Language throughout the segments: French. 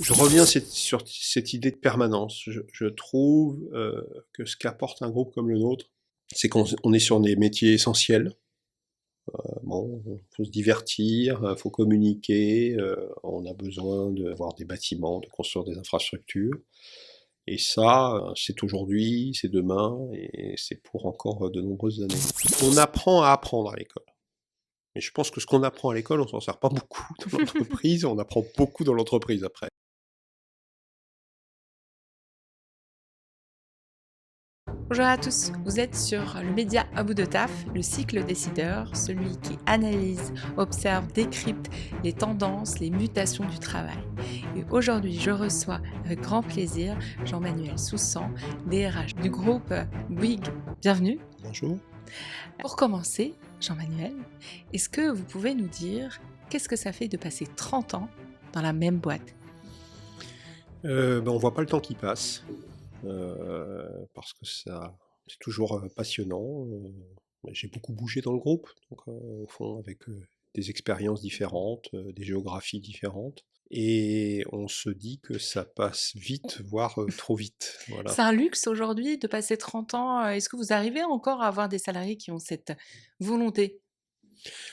Je reviens sur cette idée de permanence. Je trouve que ce qu'apporte un groupe comme le nôtre, c'est qu'on est sur des métiers essentiels. Bon, faut se divertir, faut communiquer, on a besoin d'avoir des bâtiments, de construire des infrastructures. Et ça, c'est aujourd'hui, c'est demain, et c'est pour encore de nombreuses années. On apprend à apprendre à l'école. Mais je pense que ce qu'on apprend à l'école, on s'en sert pas beaucoup dans l'entreprise, on apprend beaucoup dans l'entreprise après. Bonjour à tous, vous êtes sur le média à bout de taf, le cycle décideur, celui qui analyse, observe, décrypte les tendances, les mutations du travail. Et aujourd'hui, je reçois avec grand plaisir Jean-Manuel Soussan, DRH du groupe Bouygues. Bienvenue. Bonjour. Pour commencer, Jean-Manuel, est-ce que vous pouvez nous dire qu'est-ce que ça fait de passer 30 ans dans la même boîte ? On voit pas le temps qui passe, parce que c'est toujours passionnant. J'ai beaucoup bougé dans le groupe, donc au fond avec des expériences différentes, des géographies différentes, et on se dit que ça passe vite, voire trop vite. Voilà. C'est un luxe aujourd'hui de passer 30 ans. Est-ce que vous arrivez encore à avoir des salariés qui ont cette volonté ?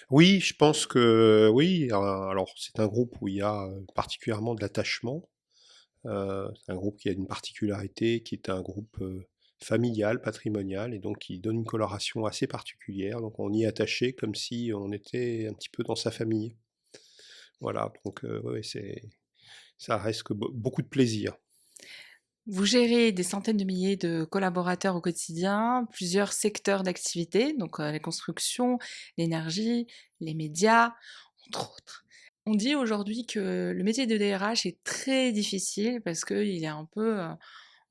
Oui, je pense que oui. Alors c'est un groupe où il y a particulièrement de l'attachement. C'est un groupe qui a une particularité, qui est un groupe familial, patrimonial, et donc qui donne une coloration assez particulière. Donc on y est attaché comme si on était un petit peu dans sa famille. Voilà, donc ouais, ça reste que beaucoup de plaisir. Vous gérez des centaines de milliers de collaborateurs au quotidien, plusieurs secteurs d'activité, donc les constructions, l'énergie, les médias, entre autres. On dit aujourd'hui que le métier de DRH est très difficile parce qu'il est un peu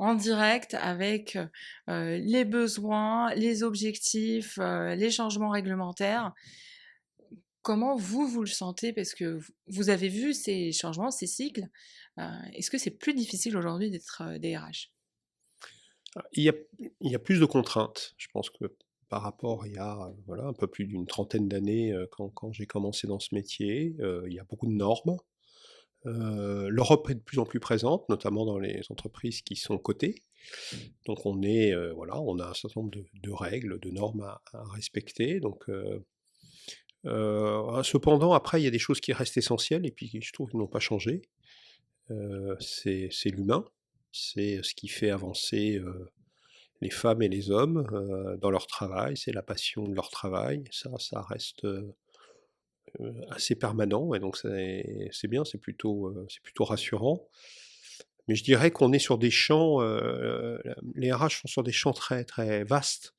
en direct avec les besoins, les objectifs, les changements réglementaires. Comment vous le sentez? Parce que vous avez vu ces changements, ces cycles. Est-ce que c'est plus difficile aujourd'hui d'être DRH? Il y a, il y a plus de contraintes. Je pense que par rapport il y a voilà, un peu plus d'une trentaine d'années quand j'ai commencé dans ce métier, il y a beaucoup de normes. L'Europe est de plus en plus présente, notamment dans les entreprises qui sont cotées. Donc voilà, on a un certain nombre de règles, de normes à respecter. Donc, cependant, après, il y a des choses qui restent essentielles et puis qui, je trouve, qui n'ont pas changé. C'est l'humain, c'est ce qui fait avancer les femmes et les hommes dans leur travail, c'est la passion de leur travail. Ça reste assez permanent, et donc c'est bien, c'est plutôt rassurant. Mais je dirais qu'on est sur des champs, les RH sont sur des champs très, très vastes,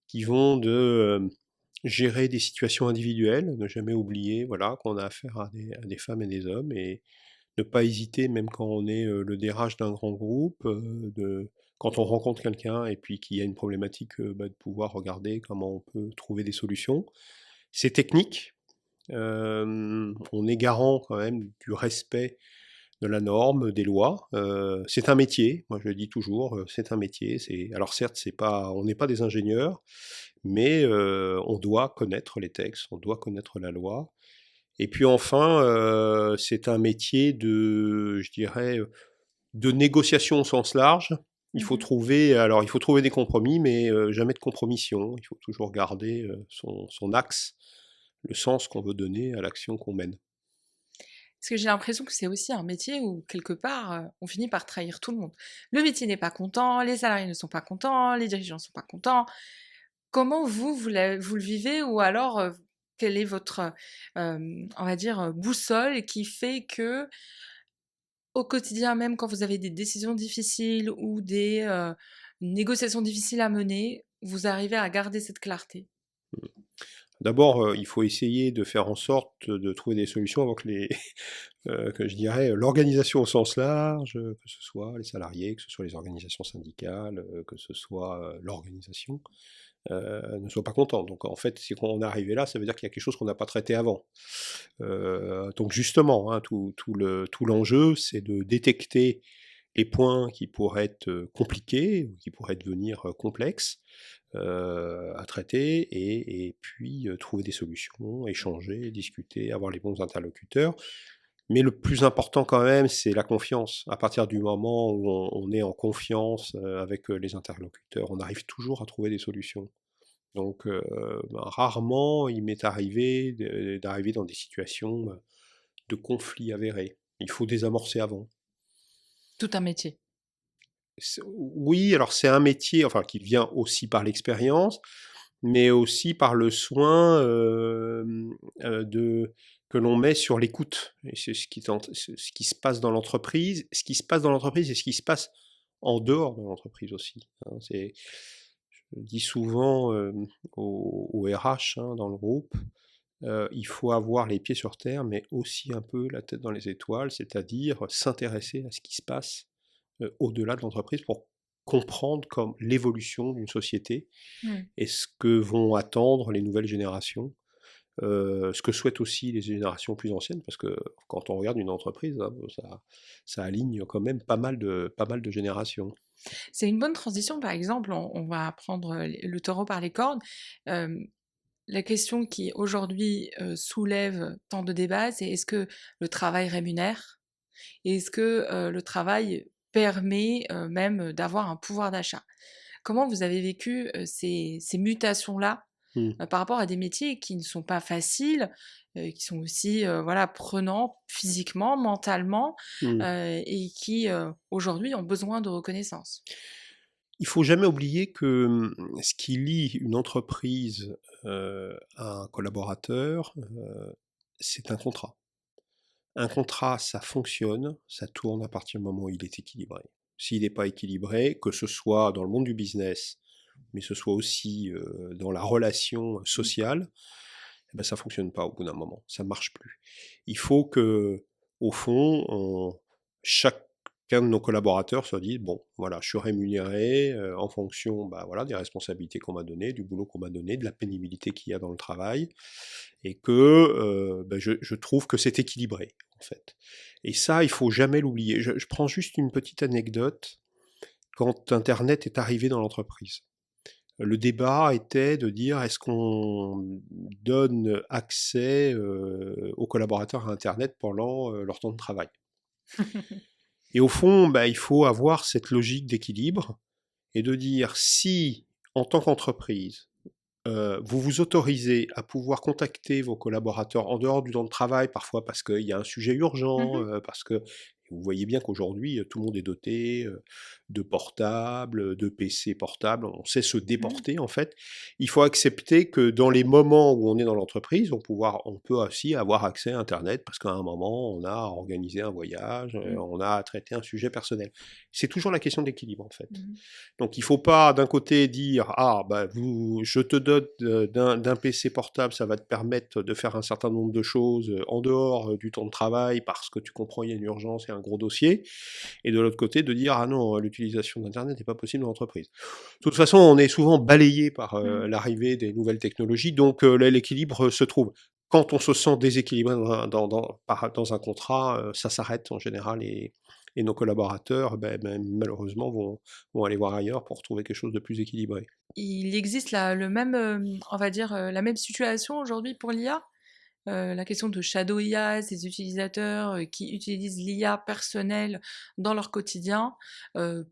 qui vont de gérer des situations individuelles, ne jamais oublier voilà, qu'on a affaire à des femmes et des hommes, et ne pas hésiter, même quand on est le DRH d'un grand groupe, quand on rencontre quelqu'un et puis qu'il y a une problématique, de pouvoir regarder comment on peut trouver des solutions. C'est technique, on est garant quand même du respect de la norme, des lois. C'est un métier, moi je le dis toujours, c'est un métier. Alors certes, on n'est pas des ingénieurs, mais on doit connaître les textes, on doit connaître la loi. Et puis enfin, c'est un métier je dirais, de négociation au sens large. Mmh. Il faut trouver des compromis, mais jamais de compromission. Il faut toujours garder son axe, le sens qu'on veut donner à l'action qu'on mène. Parce que j'ai l'impression que c'est aussi un métier où, quelque part, on finit par trahir tout le monde. Le métier n'est pas content, les salariés ne sont pas contents, les dirigeants ne sont pas contents. Comment vous le vivez? Ou alors, quelle est votre, on va dire, boussole qui fait que, au quotidien, même quand vous avez des décisions difficiles ou des, négociations difficiles à mener, vous arrivez à garder cette clarté? D'abord, il faut essayer de faire en sorte de trouver des solutions avant que que je dirais, l'organisation au sens large, que ce soit les salariés, que ce soit les organisations syndicales, que ce soit, l'organisation, ne soit pas content. Donc en fait, si on est arrivé là, ça veut dire qu'il y a quelque chose qu'on n'a pas traité avant. Donc justement, hein, tout l'enjeu, c'est de détecter les points qui pourraient être compliqués ou qui pourraient devenir complexes à traiter, et puis trouver des solutions, échanger, discuter, avoir les bons interlocuteurs. Mais le plus important quand même, c'est la confiance. À partir du moment où on est en confiance avec les interlocuteurs, on arrive toujours à trouver des solutions. Donc, ben, rarement il m'est arrivé d'arriver dans des situations de conflits avérés. Il faut désamorcer avant. Tout un métier. Oui, alors c'est un métier, enfin, qui vient aussi par l'expérience, mais aussi par le soin que l'on met sur l'écoute. Et c'est ce qui se passe dans l'entreprise, ce qui se passe dans l'entreprise et ce qui se passe en dehors de l'entreprise aussi, hein. Je dis souvent au RH, hein, dans le groupe, il faut avoir les pieds sur terre, mais aussi un peu la tête dans les étoiles, c'est-à-dire s'intéresser à ce qui se passe au-delà de l'entreprise pour comprendre comme l'évolution d'une société Mmh. et ce que vont attendre les nouvelles générations, ce que souhaitent aussi les générations plus anciennes, parce que quand on regarde une entreprise, hein, ça aligne quand même pas mal de générations. C'est une bonne transition, par exemple, on va prendre, le taureau par les cornes. Hem, la question qui aujourd'hui, soulève tant de débats, c'est est-ce que le travail rémunère? Et est-ce que, le travail permet, même, d'avoir un pouvoir d'achat? Comment vous avez vécu, ces mutations-là, Mmh. par rapport à des métiers qui ne sont pas faciles, qui sont aussi, voilà, prenants physiquement, mentalement, Mmh. et qui, aujourd'hui ont besoin de reconnaissance? Il faut jamais oublier que ce qui lie une entreprise à un collaborateur, c'est un contrat. Un contrat, ça fonctionne, ça tourne à partir du moment où il est équilibré. S'il n'est pas équilibré, que ce soit dans le monde du business, mais ce soit aussi dans la relation Mmh. sociale, eh ben, ça fonctionne pas au bout d'un moment, ça marche plus. Il faut que, au fond, chacun de nos collaborateurs se dise, bon, voilà, je suis rémunéré en fonction, bah, voilà, des responsabilités qu'on m'a données, du boulot qu'on m'a donné, de la pénibilité qu'il y a dans le travail, et que bah, je trouve que c'est équilibré, en fait. Et ça, il faut jamais l'oublier. Je prends juste une petite anecdote. Quand Internet est arrivé dans l'entreprise, le débat était de dire: «Est-ce qu'on donne accès, aux collaborateurs à internet pendant, leur temps de travail?» Et au fond, bah, il faut avoir cette logique d'équilibre et de dire: si, en tant qu'entreprise, vous vous autorisez à pouvoir contacter vos collaborateurs en dehors du temps de travail, parfois parce qu'il y a un sujet Mmh urgent, mh. parce que vous voyez bien qu'aujourd'hui, tout le monde est doté, de portables, de PC portables, on sait se Mmh. déporter en fait. Il faut accepter que dans les moments où on est dans l'entreprise, on peut aussi avoir accès à internet parce qu'à un moment, on a organisé un voyage, Mmh. on a traité un sujet personnel. C'est toujours la question d'équilibre en fait. Mmh. Donc il faut pas d'un côté dire: «Ah bah je te dote d'un PC portable, ça va te permettre de faire un certain nombre de choses, en dehors, du temps de travail parce que tu comprends, il y a une urgence et un gros dossier», et de l'autre côté de dire: «Ah non, l'utilisation d'internet n'est pas possible dans l'entreprise». De toute façon, on est souvent balayé par, Mmh. l'arrivée des nouvelles technologies, donc l'équilibre, se trouve. Quand on se sent déséquilibré dans un contrat, ça s'arrête en général, et nos collaborateurs, malheureusement vont aller voir ailleurs pour trouver quelque chose de plus équilibré. Il existe le même, on va dire, la même situation aujourd'hui pour l'IA? La question de Shadow IA, ces utilisateurs, qui utilisent l'IA personnelle dans leur quotidien,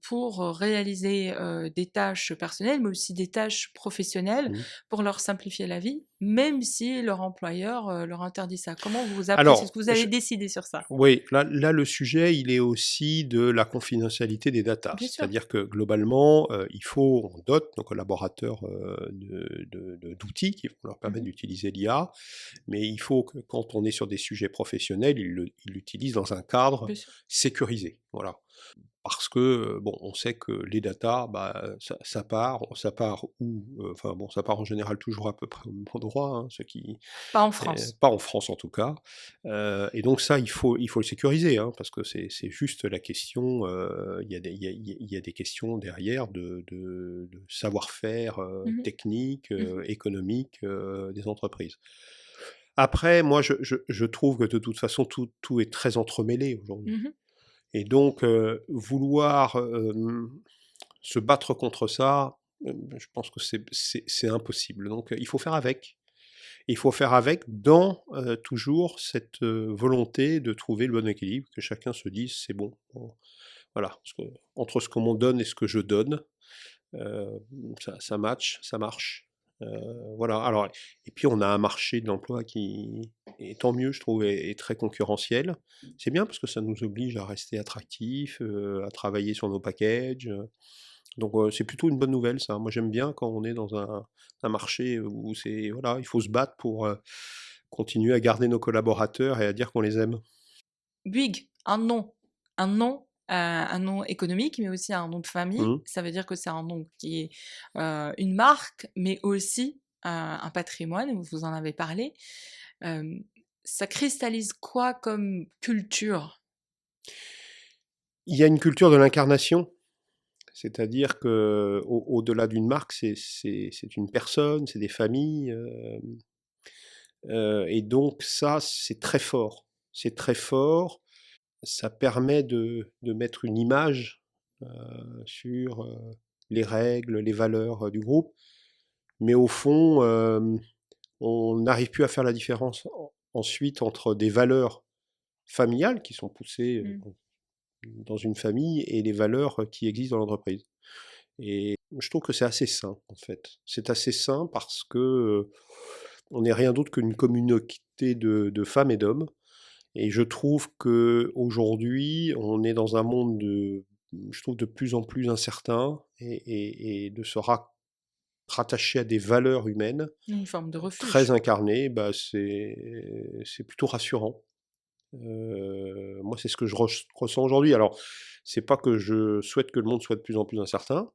pour, réaliser, des tâches personnelles, mais aussi des tâches professionnelles, Mmh. pour leur simplifier la vie, même si leur employeur, leur interdit ça. Comment vous appréciez? Est-ce Alors, que vous avez décidé sur ça? oui, là, le sujet, il est aussi de la confidentialité des datas. Bien sûr. C'est-à-dire que globalement, on dote nos collaborateurs, d'outils qui vont leur permettre Mmh. d'utiliser l'IA, mais il faut que quand on est sur des sujets professionnels, ils l'utilisent dans un cadre Bien sûr. sécurisé, voilà. Parce que, bon, on sait que les datas, bah, ça part où? Enfin bon, ça part en général toujours à peu près au même endroit, hein, ce qui Pas en France. pas en France en tout cas, et donc ça, il faut le sécuriser, hein, parce que c'est juste la question, il y a des il y a des questions derrière de savoir-faire, Mmh. technique, Mmh. économique, des entreprises. Après, moi, je trouve que de toute façon, tout est très entremêlé aujourd'hui, Mmh. et donc vouloir, se battre contre ça, je pense que c'est impossible, donc il faut faire avec. Et il faut faire avec dans toujours cette volonté de trouver le bon équilibre, que chacun se dise c'est bon. Voilà, parce que entre ce qu'on m'en donne et ce que je donne, euh, ça match, ça marche. Voilà. Alors, et puis on a un marché de l'emploi qui, et tant mieux, je trouve, est très concurrentiel. C'est bien parce que ça nous oblige à rester attractifs, à travailler sur nos packages. Donc c'est plutôt une bonne nouvelle, ça. Moi j'aime bien quand on est dans un marché où c'est voilà, il faut se battre pour continuer à garder nos collaborateurs et à dire qu'on les aime. Bouygues, un nom économique, mais aussi un nom de famille. Mhm. Ça veut dire que c'est un nom qui est une marque, mais aussi un patrimoine, vous en avez parlé. Euh, Ça cristallise quoi comme culture? Il y a une culture de l'incarnation, c'est-à-dire que au-delà d'une marque, c'est une personne, c'est des familles, et donc ça, c'est très fort. C'est très fort. Ça permet de mettre une image sur les règles, les valeurs du groupe. Mais au fond, on n'arrive plus à faire la différence ensuite entre des valeurs familiales qui sont poussées Mm. dans une famille et les valeurs qui existent dans l'entreprise. Et je trouve que c'est assez sain, en fait. C'est assez sain parce que on n'est rien d'autre qu'une communauté de femmes et d'hommes. Et je trouve que aujourd'hui, on est dans un monde je trouve, de plus en plus incertain et de se rattacher à des valeurs humaines Une forme de très refuge. incarnées, bah, c'est plutôt rassurant. Moi, c'est ce que je ressens aujourd'hui. Alors, c'est pas que je souhaite que le monde soit de plus en plus incertain,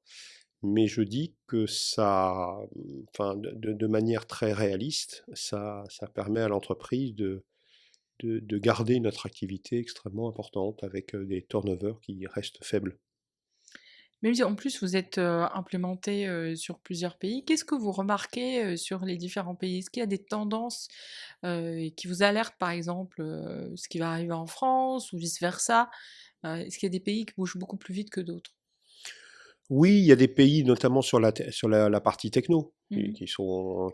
mais je dis que ça, enfin, de manière très réaliste, ça permet à l'entreprise de garder une attractivité extrêmement importante avec des turnovers qui restent faibles. Même si en plus vous êtes implémenté sur plusieurs pays, qu'est-ce que vous remarquez sur les différents pays? Est-ce qu'il y a des tendances qui vous alertent, par exemple, ce qui va arriver en France ou vice-versa? Est-ce qu'il y a des pays qui bougent beaucoup plus vite que d'autres? Oui, il y a des pays, notamment sur la partie techno, Mmh. qui ont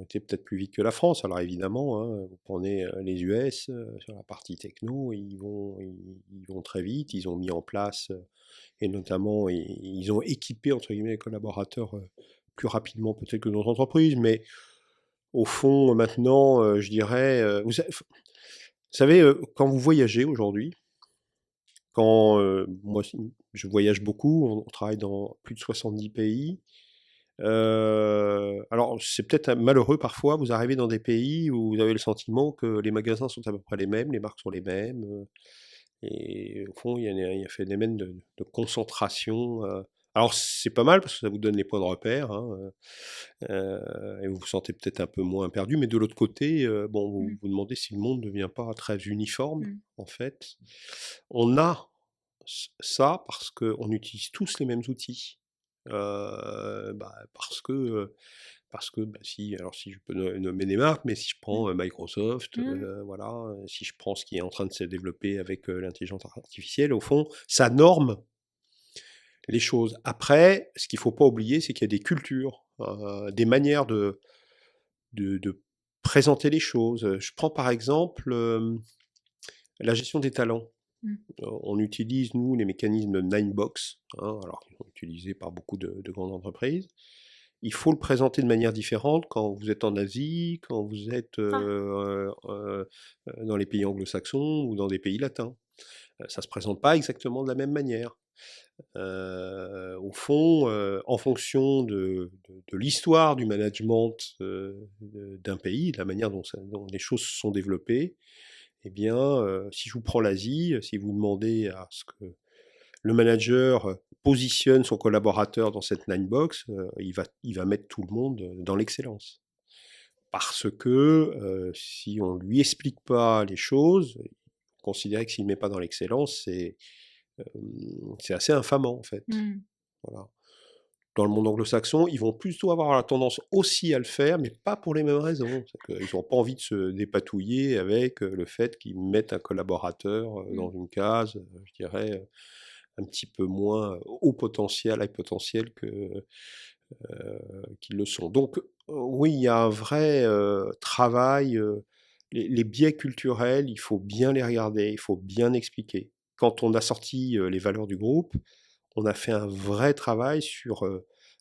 été peut-être plus vite que la France. Alors évidemment, hein, vous prenez les US sur la partie techno, ils vont très vite. Ils ont mis en place, et notamment, ils ont équipé, entre guillemets, les collaborateurs plus rapidement peut-être que d'autres entreprises. Mais au fond, maintenant, je dirais, savez, quand vous voyagez aujourd'hui, quand moi, je voyage beaucoup, on travaille dans plus de 70 pays. Alors, c'est peut-être malheureux parfois, vous arrivez dans des pays où vous avez le sentiment que les magasins sont à peu près les mêmes, les marques sont les mêmes, et au fond, il y a un phénomène de concentration. Alors, c'est pas mal parce que ça vous donne les points de repère, hein, et vous vous sentez peut-être un peu moins perdu, mais de l'autre côté, bon, vous Mmh. vous demandez si le monde ne devient pas très uniforme, Mmh. en fait. On a ça parce qu'on utilise tous les mêmes outils. Bah, parce que bah, si, alors si je peux nommer des marques, mais si je Mmh. prends Microsoft, Mmh. voilà, si je prends ce qui est en train de se développer avec l'intelligence artificielle, au fond, ça norme les choses. Après, ce qu'il ne faut pas oublier, c'est qu'il y a des cultures, des manières de présenter les choses. Je prends par exemple la gestion des talents. Mmh. On utilise, nous, les mécanismes de Ninebox, hein, alors qui sont utilisés par beaucoup de grandes entreprises. Il faut le présenter de manière différente quand vous êtes en Asie, quand vous êtes Ah. dans les pays anglo-saxons ou dans des pays latins. Ça ne se présente pas exactement de la même manière. Au fond, en fonction de l'histoire du management d'un pays, de la manière dont les choses se sont développées, eh bien, si je vous prends l'Asie, si vous demandez à ce que le manager positionne son collaborateur dans cette nine box, il va mettre tout le monde dans l'excellence. Parce que si on ne lui explique pas les choses, considérer que s'il ne met pas dans l'excellence, c'est assez infamant en fait. Mmh. Voilà. Dans le monde anglo-saxon, ils vont plutôt avoir la tendance aussi à le faire, mais pas pour les mêmes raisons. Ils n'ont pas envie de se dépatouiller avec le fait qu'ils mettent un collaborateur Mmh. dans une case, je dirais, un petit peu moins haut potentiel, high potentiel qu'ils le sont. Donc, Oui, il y a un vrai, travail, les biais culturels, il faut bien les regarder, il faut bien expliquer. Quand on a sorti, les valeurs du groupe, on a fait un vrai travail sur,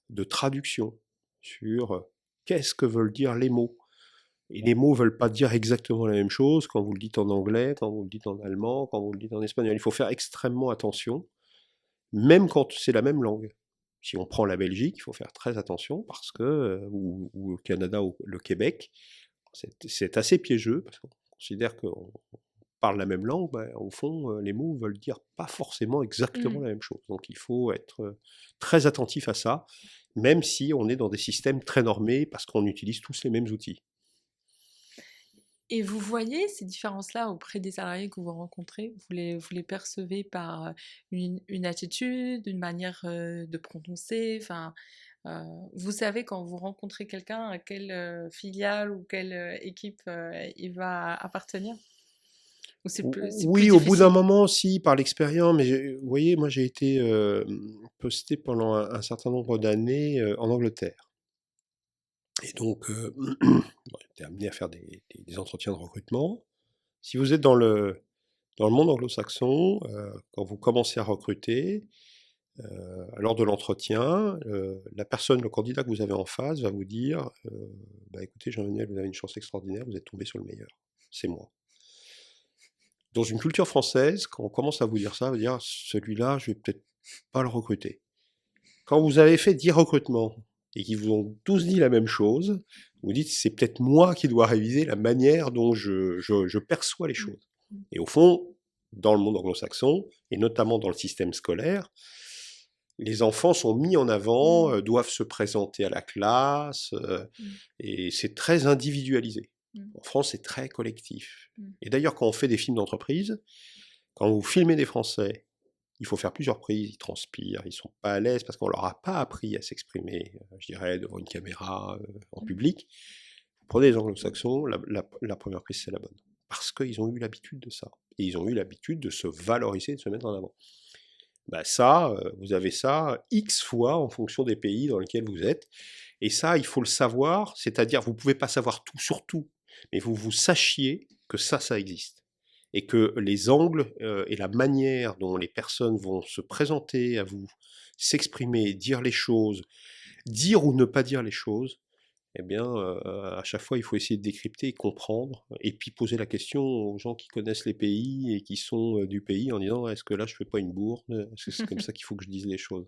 de traduction, sur, qu'est-ce que veulent dire les mots? Et les mots veulent pas dire exactement la même chose quand vous le dites en anglais, quand vous le dites en allemand, quand vous le dites en espagnol. Il faut faire extrêmement attention, même quand c'est la même langue. Si on prend la Belgique, il faut faire très attention parce que, ou le Canada ou le Québec, c'est assez piégeux parce qu'on considère qu'on parle la même langue, bah, au fond, les mots veulent dire pas forcément exactement Mmh. la même chose. Donc il faut être très attentif à ça, même si on est dans des systèmes très normés parce qu'on utilise tous les mêmes outils. Et vous voyez ces différences-là auprès des salariés que vous rencontrez? Vous les percevez par, une attitude, une manière, de prononcer? Enfin, heu, vous savez quand vous rencontrez quelqu'un à quelle, filiale ou quelle, équipe, il va appartenir? Ou c'est plus Oui, au bout d'un difficile? moment, si, par l'expérience, mais vous voyez, moi j'ai été posté pendant un certain nombre d'années en Angleterre. Et donc, bon, j'étais amené à faire des entretiens de recrutement. Si vous êtes dans le monde anglo-saxon, quand vous commencez à recruter, lors de l'entretien, la personne, le candidat que vous avez en face va vous dire bah, écoutez, Jean-Manuel, vous avez une chance extraordinaire, vous êtes tombé sur le meilleur. C'est moi. Dans une culture française, quand on commence à vous dire ça, on va dire celui-là, je vais peut-être pas le recruter. Quand vous avez fait 10 recrutements et qu'ils vous ont tous dit la même chose, vous dites c'est peut-être moi qui dois réviser la manière dont je perçois les Mmh. choses. Mmh. Et au fond, dans le monde anglo-saxon, et notamment dans le système scolaire, les enfants sont mis en avant, Mmh. doivent se présenter à la classe, Mmh. et c'est très individualisé. Mmh. En France, c'est très collectif. Mmh. Et d'ailleurs, quand on fait des films d'entreprise, quand vous filmez des Français, il faut faire plusieurs prises, ils transpirent, ils sont pas à l'aise parce qu'on leur a pas appris à s'exprimer, je dirais, devant une caméra, en Mmh. public. Vous prenez les anglo-saxons, la première prise, c'est la bonne. Parce qu'ils ont eu l'habitude de ça. Et ils ont eu l'habitude de se valoriser, de se mettre en avant. Bah ça, vous avez ça X fois en fonction des pays dans lesquels vous êtes. Et ça, il faut le savoir, c'est-à-dire vous pouvez pas savoir tout sur tout, mais vous sachiez que ça existe. Et que les angles et la manière dont les personnes vont se présenter à vous, s'exprimer, dire les choses, dire ou ne pas dire les choses, eh bien, à chaque fois, il faut essayer de décrypter et comprendre, et puis poser la question aux gens qui connaissent les pays et qui sont du pays en disant est-ce que là je fais pas une bourde? Est-ce que c'est comme ça qu'il faut que je dise les choses?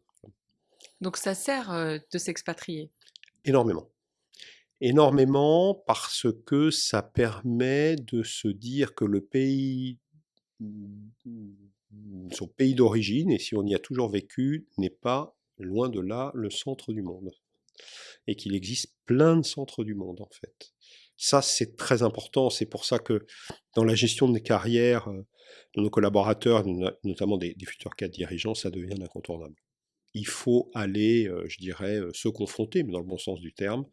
Donc ça sert, de s'expatrier? Énormément. Énormément parce que ça permet de se dire que le pays, son pays d'origine, et si on y a toujours vécu, n'est pas loin de là le centre du monde. Et qu'il existe plein de centres du monde en fait. Ça, c'est très important. C'est pour ça que dans la gestion des carrières de nos collaborateurs, notamment des futurs cadres dirigeants, ça devient incontournable. Il faut aller, je dirais, se confronter, mais dans le bon sens du terme,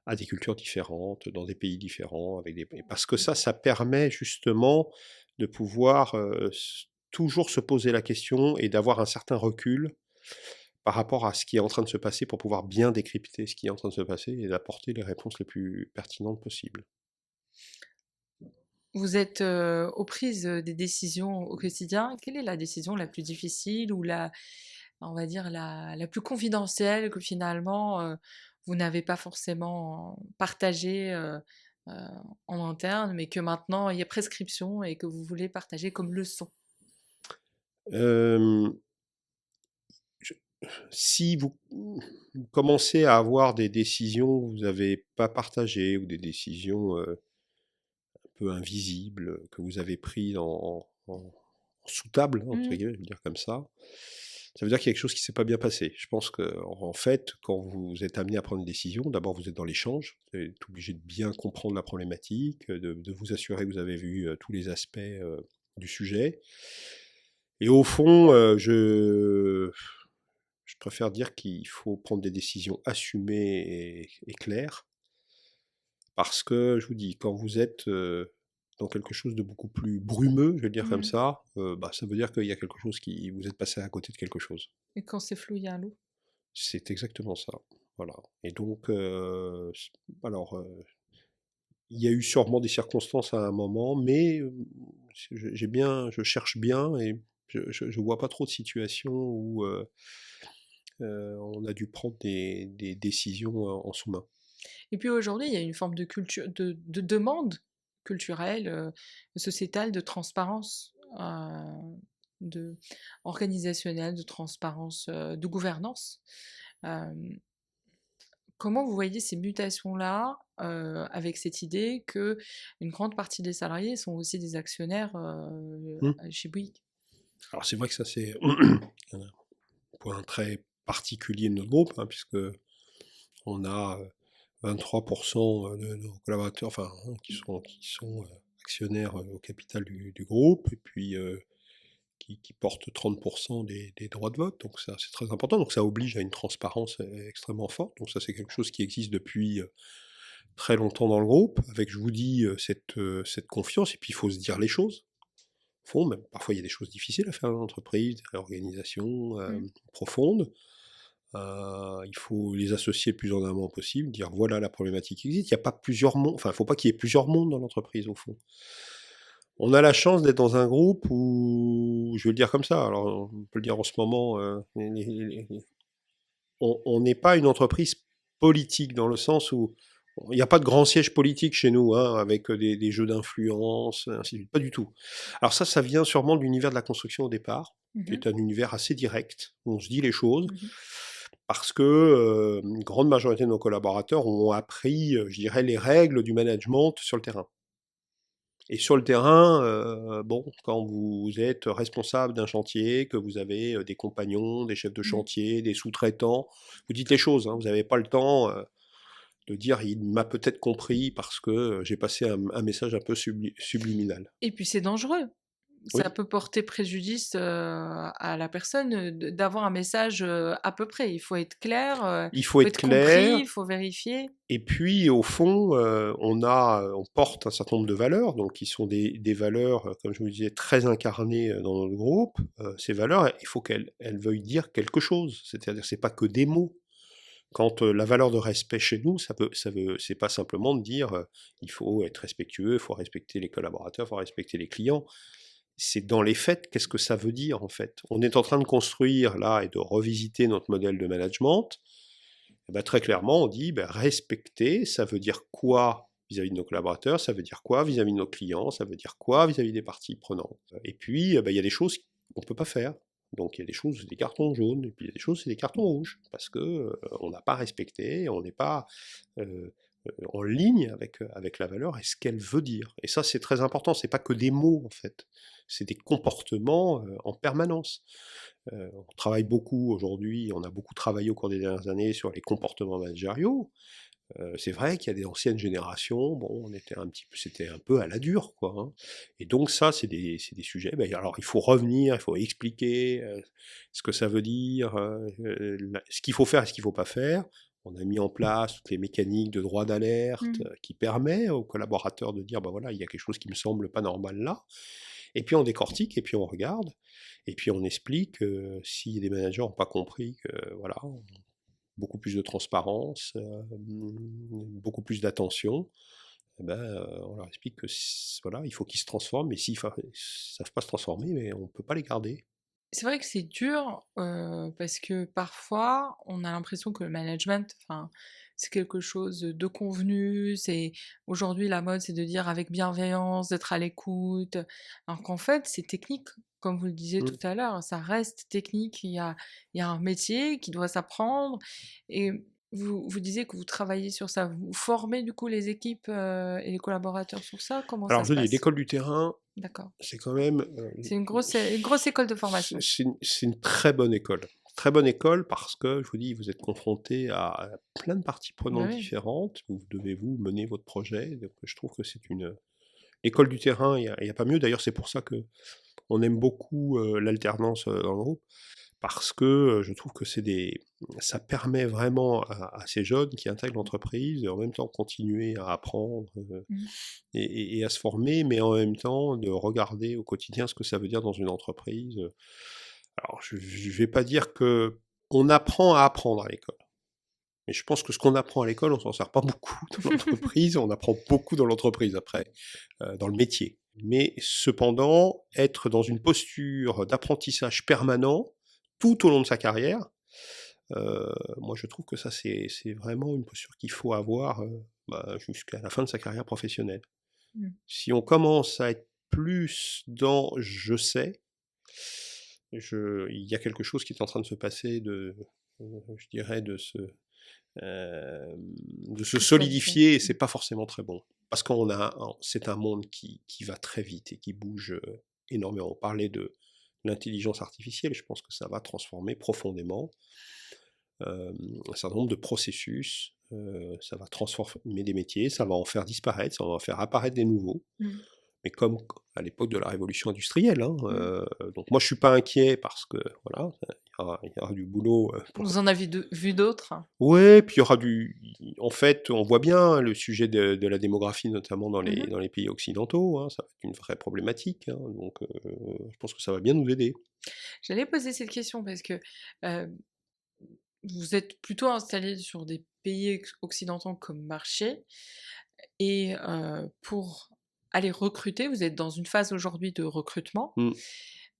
à des cultures différentes, dans des pays différents, parce que ça permet justement de pouvoir toujours se poser la question et d'avoir un certain recul par rapport à ce qui est en train de se passer pour pouvoir bien décrypter ce qui est en train de se passer et d'apporter les réponses les plus pertinentes possibles. Vous êtes, aux prises, des décisions au quotidien. Quelle est la décision la plus difficile ou on va dire la plus confidentielle que finalement, vous n'avez pas forcément partagée, heu, en interne, mais que maintenant il y a prescription et que vous voulez partager comme leçon? Hem, je Si vous commencez à avoir des décisions que vous n'avez pas partagées ou des décisions, un peu invisibles, que vous avez prises en «sous table», entre Mmh. guillemets, je vais le dire comme ça veut dire qu'il y a quelque chose qui s'est pas bien passé. Je pense qu'en fait, quand vous êtes amené à prendre une décision, d'abord vous êtes dans l'échange, vous êtes obligé de bien comprendre la problématique, de vous assurer que vous avez vu, tous les aspects, du sujet. Et au fond, je préfère dire qu'il faut prendre des décisions assumées et claires, parce que je vous dis, quand vous êtes, dans quelque chose de beaucoup plus brumeux, je vais le dire comme Mmh. ça, bah, ça veut dire qu'il y a quelque chose qui vous êtes passé à côté de quelque chose. Et quand c'est flou, il y a un loup? C'est exactement ça. Voilà. Et donc, alors, il y a eu sûrement des circonstances à un moment, mais je cherche bien et je vois pas trop de situations où on a dû prendre des décisions en sous-main. Et puis aujourd'hui, il y a une forme de culture, de demande culturelle, sociétale, de transparence, de, organisationnelle, de transparence, de gouvernance. Euh, Comment vous voyez ces mutations-là, avec cette idée que une grande partie des salariés sont aussi des actionnaires, Hmm. chez Bouygues? Alors c'est vrai que ça c'est un point très particulier de notre groupe, hein, puisque on a 23% de nos collaborateurs, enfin, hein, qui sont actionnaires au capital du groupe, et puis qui portent 30% des droits de vote, donc ça c'est très important, donc ça oblige à une transparence extrêmement forte, donc ça c'est quelque chose qui existe depuis très longtemps dans le groupe, avec, je vous dis, cette confiance, et puis il faut se dire les choses. Au fond, même, parfois il y a des choses difficiles à faire dans l'entreprise, des réorganisations Mmh. profondes. Il faut les associer le plus en amont possible, dire voilà la problématique qui existe. Il n'y a pas plusieurs mondes, enfin il ne faut pas qu'il y ait plusieurs mondes dans l'entreprise au fond. On a la chance d'être dans un groupe où, je vais le dire comme ça, alors on peut le dire en ce moment, on n'est pas une entreprise politique dans le sens où il n'y a pas de grand siège politique chez nous, hein, avec des jeux d'influence, ainsi de suite. Pas du tout. Alors ça vient sûrement de l'univers de la construction au départ, qui Mmh. est un univers assez direct, où on se dit les choses, Mmh. parce que une grande majorité de nos collaborateurs ont appris, je dirais, les règles du management sur le terrain. Et sur le terrain, bon, quand vous êtes responsable d'un chantier, que vous avez des compagnons, des chefs de Mmh. chantier, des sous-traitants, vous dites les choses, hein, vous n'avez pas le temps de dire il m'a peut-être compris parce que j'ai passé un message un peu subliminal. Et puis c'est dangereux. Ça Oui, peut porter préjudice, à la personne, d'avoir un message, à peu près. Il faut être clair, il faut faut être être compris, clair. il faut vérifier. Et puis, au fond, on porte un certain nombre de valeurs, donc qui sont des valeurs, comme je vous le disais, très incarnées dans notre groupe. Ces valeurs, il faut qu'elles veuillent dire quelque chose. C'est-à-dire, c'est pas que des mots. Quand la valeur de respect chez nous, c'est pas simplement de dire il faut être respectueux, il faut respecter les collaborateurs, il faut respecter les clients. C'est dans les faits, qu'est-ce que ça veut dire en fait? On est en train de construire là et de revisiter notre modèle de management. Eh ben, très clairement, on dit ben, respecter, ça veut dire quoi vis-à-vis de nos collaborateurs, ça veut dire quoi vis-à-vis de nos clients, ça veut dire quoi vis-à-vis des parties prenantes. Et puis, ben, il y a des choses qu'on ne peut pas faire. Donc il y a des choses, c'est des cartons jaunes, et puis il y a des choses, c'est des cartons rouges, parce que on n'a pas respecté, on n'est pas en ligne avec la valeur et ce qu'elle veut dire. Et ça, c'est très important, c'est pas que des mots, en fait, c'est des comportements en permanence. On travaille beaucoup aujourd'hui, on a beaucoup travaillé au cours des dernières années sur les comportements managériaux. C'est vrai qu'il y a des anciennes générations, bon, on était un petit peu, c'était un peu à la dure, quoi, hein. Et donc ça, c'est des sujets. Ben, alors il faut revenir, il faut expliquer ce que ça veut dire, ce qu'il faut faire et ce qu'il ne faut pas faire. On a mis en place toutes les mécaniques de droit d'alerte Mmh. qui permet aux collaborateurs de dire, ben voilà, il y a quelque chose qui me semble pas normal là. Et puis on décortique, et puis on regarde, et puis on explique si les managers n'ont pas compris que voilà, beaucoup plus de transparence, beaucoup plus d'attention, eh ben, on leur explique que voilà, il faut qu'ils se transforment, mais s'ils ne savent pas se transformer, mais on ne peut pas les garder. C'est vrai que c'est dur, parce que parfois, on a l'impression que le management, enfin, c'est quelque chose de convenu. C'est aujourd'hui la mode, c'est de dire avec bienveillance, d'être à l'écoute, alors qu'en fait, c'est technique. Comme vous le disiez tout Mm. à l'heure, ça reste technique. Il y a un métier qui doit s'apprendre et vous disiez que vous travaillez sur ça. Vous formez du coup les équipes, et les collaborateurs sur ça? Comment Alors ça se je dis, passe? l'école du terrain, D'accord. c'est quand même, C'est une grosse école de formation. c'est une très bonne école. Très bonne école parce que, je vous dis, vous êtes confronté à plein de parties Bah prenantes oui. différentes, vous devez vous mener votre projet, donc je trouve que c'est une école du terrain, il y a pas mieux, d'ailleurs c'est pour ça que on aime beaucoup l'alternance dans le groupe, parce que je trouve que ça permet vraiment à ces jeunes qui intègrent l'entreprise de en même temps continuer à apprendre Mmh. et à se former, mais en même temps de regarder au quotidien ce que ça veut dire dans une entreprise. Alors je ne vais pas dire que on apprend à apprendre à l'école. Mais je pense que ce qu'on apprend à l'école, on s'en sert pas beaucoup dans l'entreprise, on apprend beaucoup dans l'entreprise après, dans le métier. Mais cependant, être dans une posture d'apprentissage permanent, tout au long de sa carrière, moi je trouve que ça c'est vraiment une posture qu'il faut avoir, jusqu'à la fin de sa carrière professionnelle. Mmh. Si on commence à être plus dans «je sais», il y a quelque chose qui est en train de se passer je dirais de se Cristallisé. solidifier et Mmh. c'est pas forcément très bon. Parce c'est un monde qui va très vite et qui bouge énormément. On parlait de l'intelligence artificielle, je pense que ça va transformer profondément un certain nombre de processus, ça va transformer des métiers, ça va en faire disparaître, ça va en faire apparaître des nouveaux. Mmh. Mais comme à l'époque de la révolution industrielle, hein, Mmh. donc moi je suis pas inquiet parce que voilà, il y aura du boulot pour. Vous en avez vu d'autres? Ouais, puis il y aura en fait, on voit bien hein, le sujet de la démographie, notamment dans Mmh. les pays occidentaux, hein, ça va être une vraie problématique, hein, donc je pense que ça va bien nous aider. J'allais poser cette question parce que, heu, vous êtes plutôt installé sur des pays occidentaux comme marché et pour aller recruter, vous êtes dans une phase aujourd'hui de recrutement. Mmh.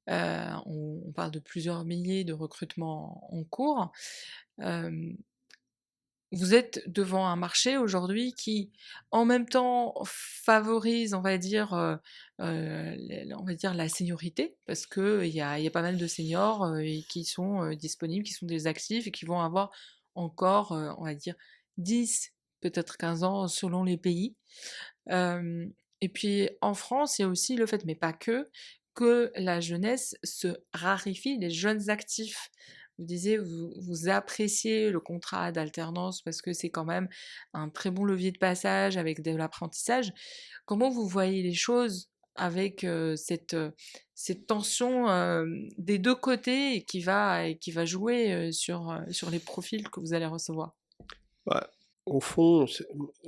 On parle de plusieurs milliers de recrutements en cours. Hem, Vous êtes devant un marché aujourd'hui qui, en même temps, favorise, on va dire, on va dire la seniorité, parce qu'il y a pas mal de seniors et qui sont disponibles, qui sont des actifs et qui vont avoir encore, on va dire, 10, peut-être 15 ans selon les pays. Hem Et puis en France, il y a aussi le fait, mais pas que la jeunesse se raréfie, les jeunes actifs. Vous disiez, vous appréciez le contrat d'alternance parce que c'est quand même un très bon levier de passage avec de l'apprentissage. Comment vous voyez les choses avec, cette tension, des 2 côtés et qui va jouer, sur les profils que vous allez recevoir? Bah, au fond,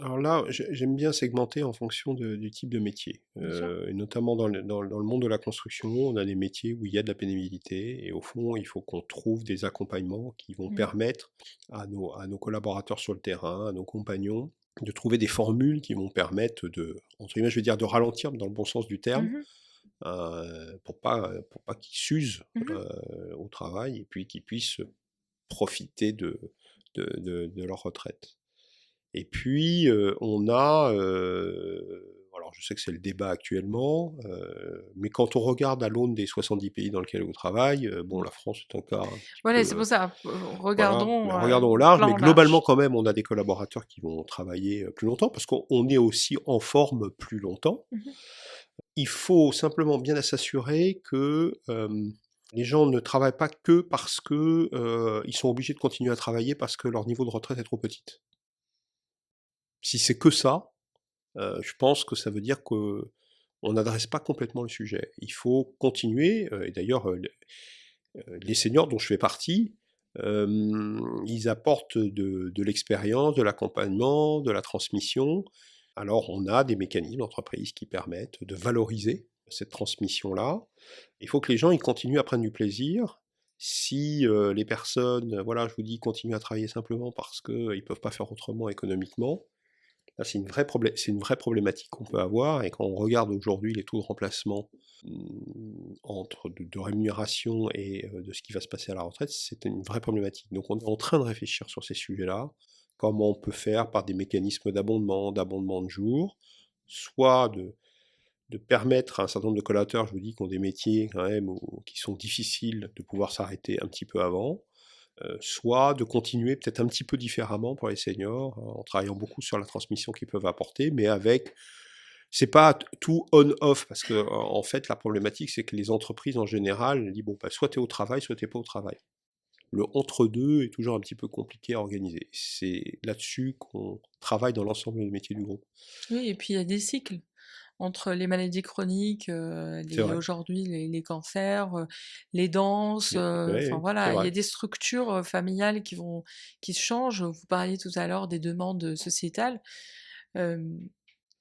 alors là, j'aime bien segmenter en fonction du type de métier. Bien sûr. Et notamment dans le monde de la construction, on a des métiers où il y a de la pénibilité, et au fond, il faut qu'on trouve des accompagnements qui vont Mmh. permettre à nos collaborateurs sur le terrain, à nos compagnons, de trouver des formules qui vont permettre entre guillemets, je vais dire de ralentir, mais dans le bon sens du terme, Mmh. pour pas qu'ils s'usent Mmh. au travail, et puis qu'ils puissent profiter de leur retraite. Et puis, on a, alors je sais que c'est le débat actuellement, mais quand on regarde à l'aune des 70 pays dans lesquels on travaille, bon, Oui. la France est un cas un petit peu, Voilà, c'est pour ça, voilà, mais regardons, regardons au large, mais plan globalement large. quand même, on a des collaborateurs qui vont travailler plus longtemps, parce qu'on est aussi en forme plus longtemps. Mmh. Il faut simplement bien s'assurer que les gens ne travaillent pas que parce que ils sont obligés de continuer à travailler parce que leur niveau de retraite est trop petit. Si c'est que ça, je pense que ça veut dire qu'on n'adresse pas complètement le sujet. Il faut continuer, et d'ailleurs, les seniors dont je fais partie, ils apportent de l'expérience, de l'accompagnement, de la transmission. Alors on a des mécanismes d'entreprise qui permettent de valoriser cette transmission-là. Il faut que les gens, ils continuent à prendre du plaisir. Si, les personnes, voilà, je vous dis, continuent à travailler simplement parce qu'ils ne peuvent pas faire autrement économiquement, là, c'est une vraie problématique qu'on peut avoir, et quand on regarde aujourd'hui les taux de remplacement entre de rémunération et de ce qui va se passer à la retraite, c'est une vraie problématique. Donc on est en train de réfléchir sur ces sujets-là, comment on peut faire par des mécanismes d'abondement de jours, soit de permettre à un certain nombre de collaborateurs, je vous dis, qui ont des métiers quand même qui sont difficiles, de pouvoir s'arrêter un petit peu avant, soit de continuer peut-être un petit peu différemment pour les seniors, en travaillant beaucoup sur la transmission qu'ils peuvent apporter, mais avec c'est pas tout on-off, parce que en fait, la problématique, c'est que les entreprises en général, elles disent bon, bah, soit tu es au travail, soit tu pas au travail. Le entre-deux est toujours un petit peu compliqué à organiser. C'est là-dessus qu'on travaille dans l'ensemble des métiers du groupe. Oui, et puis il y a des cycles entre les maladies chroniques, C'est les vrai. aujourd'hui les cancers, les danses, enfin Oui, c'est voilà, il y vrai. a des structures, familiales qui se changent. Vous parliez tout à l'heure des demandes, sociétales. Hem,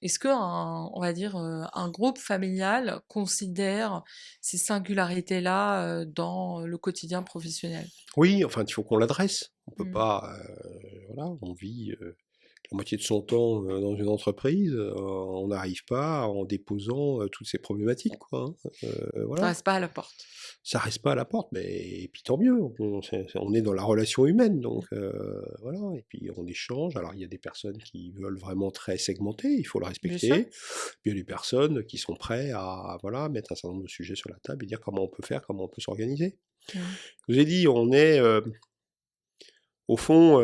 Est-ce qu'un on va dire, un groupe familial considère ces singularités-là, dans le quotidien professionnel? Oui, enfin, il faut qu'on l'adresse. On peut Mmh. pas, voilà, on vit la moitié de son temps dans une entreprise, on n'arrive pas en déposant toutes ces problématiques, quoi, hein, Ça voilà. reste pas à la porte. Ça reste pas à la porte, mais et puis tant mieux, on est dans la relation humaine, donc voilà, et puis on échange. Alors il y a des personnes qui veulent vraiment très segmenter, il faut le Bien sûr. respecter. Puis il y a des personnes qui sont prêts à voilà, mettre un certain nombre de sujets sur la table et dire comment on peut faire, comment on peut s'organiser. Mmh. Je vous ai dit, on est, au fond,